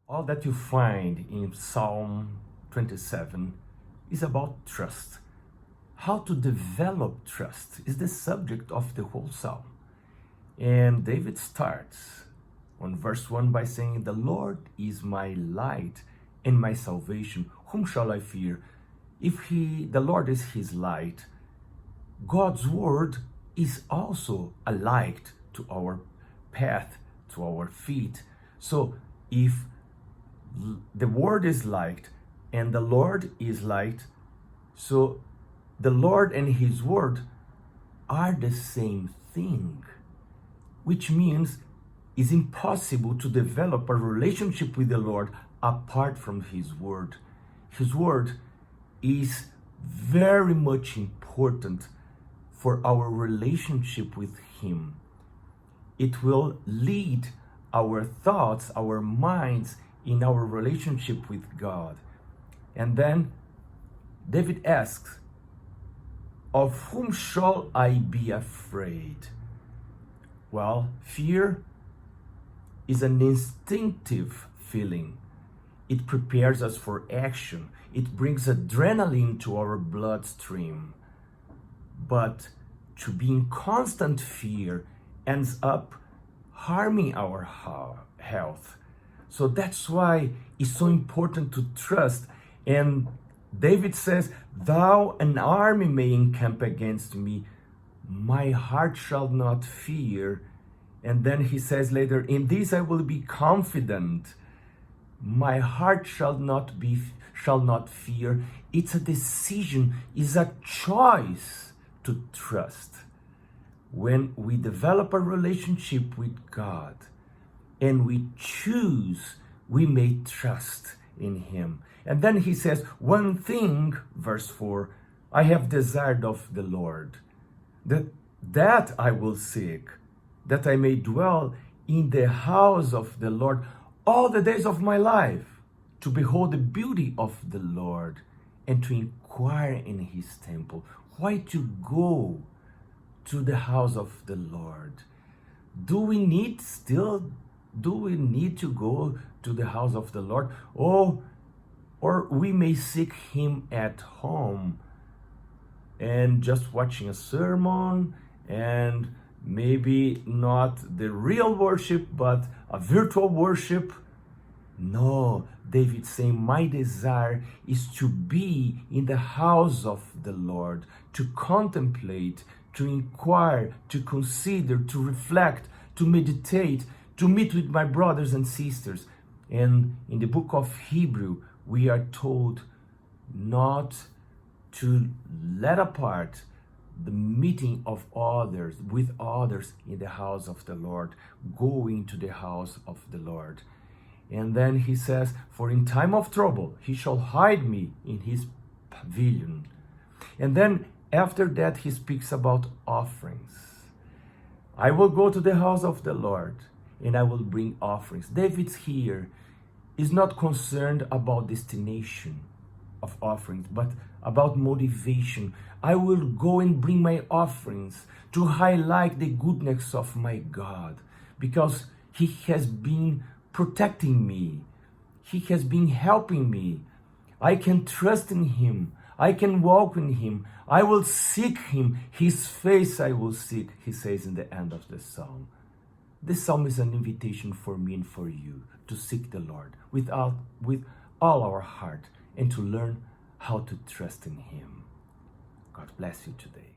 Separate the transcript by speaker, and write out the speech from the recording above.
Speaker 1: All that you find in Psalm 27 is about trust. How to develop trust is the subject of the whole psalm. And David starts on verse 1 by saying, "The Lord is my light and my salvation. Whom shall I fear?" If the Lord is his light, God's word is also a light to our path, to our feet. So if the word is light and the Lord is light, so the Lord and his word are the same thing, which means it's impossible to develop a relationship with the Lord apart from his word. His word is very much important for our relationship with him. It will lead our thoughts, our minds in our relationship with God. And then David asks, "Of whom shall I be afraid?" Well, fear is an instinctive feeling. It prepares us for action. It brings adrenaline to our bloodstream. But to be in constant fear ends up harming our health. So that's why it's so important to trust. And David says, "Though an army may encamp against me, my heart shall not fear." And then he says later, "In this I will be confident. My heart shall not fear." It's a decision, it's a choice to trust. When we develop a relationship with God and we choose, we may trust in him. And then he says, "One thing," verse 4, "I have desired of the Lord, that I will seek, that I may dwell in the house of the Lord all the days of my life, to behold the beauty of the Lord and to inquire in his temple." Why to go to the house of the Lord? Do we need to go to the house of the Lord? Or we may seek him at home and just watching a sermon and maybe not the real worship, but a virtual worship. No, David's saying, my desire is to be in the house of the Lord, to contemplate, to inquire, to consider, to reflect, to meditate, to meet with my brothers and sisters. And in the book of Hebrew, we are told not to let apart the meeting of others with others in the house of the Lord, going to the house of the Lord. And then he says, "For in time of trouble, he shall hide me in his pavilion." And then after that, he speaks about offerings. "I will go to the house of the Lord and I will bring offerings." David's here is not concerned about destination of offerings, but about motivation. I will go and bring my offerings to highlight the goodness of my God, because he has been protecting me. He has been helping me. I can trust in him. I can walk in him. I will seek him. His face I will seek, he says in the end of the psalm. This psalm is an invitation for me and for you to seek the Lord with all our heart and to learn how to trust in him. God bless you today.